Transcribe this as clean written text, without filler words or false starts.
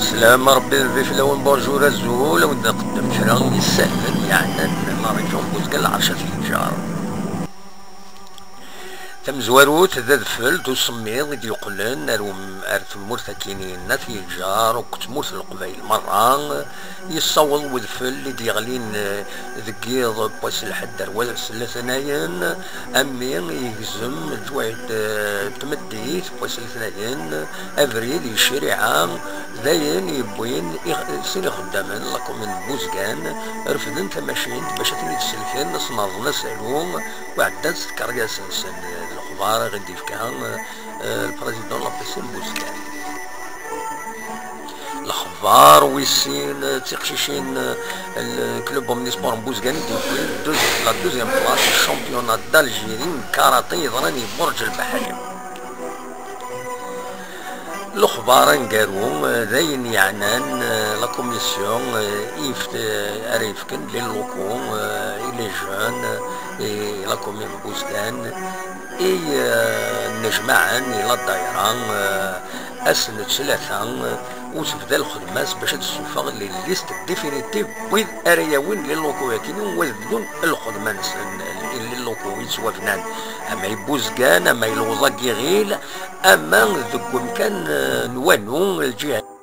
السلام ربي ضيف لون بونجور الزول ونبدا نقدم شرا يسهل يعني لا ريجون بوزقال العرشة الجار تم زواروت ذا ذفل دو سميض يدي يقلن ارث المرتكينين في الجار وكتموت القبائل مرة يصوض وذفل يدي يغلين ذكيض بواس الحدر وثلاثناين امين يهزم جوعد تمديت بواس الثناين افريد يشريعا ذاين يبوين سيري خدامن لكم من بوزقان رفدن تماشين باش تني تسلكين نصناض نسالهم وعدات كرقاس الأخبار غادي يفكها البريزيدون لابيسين بوزقان الأخبار ويسين تيقشيشين الكلوب اومنيسبور بوزقان لا دوزيام بلاص الشامبيونات دالجيري كاراتي ضراني برج البحري الأخبار نقارو ذاين يعنان لا كوميسيون يفكن لي لوكو لي جون لا كومين بوزقان نجمعا الى الدائره اسنة ثلاثة وتبدا الخدمة باش تسوفا لي ليست ديفينيتيف ويز ارياوين لي لوكو يكينو ويبدو الخدمة لي لوكو يسوا فنان اما يبوزقان اما يلوزا كيغيل اما ذوك كان نوانو الجهة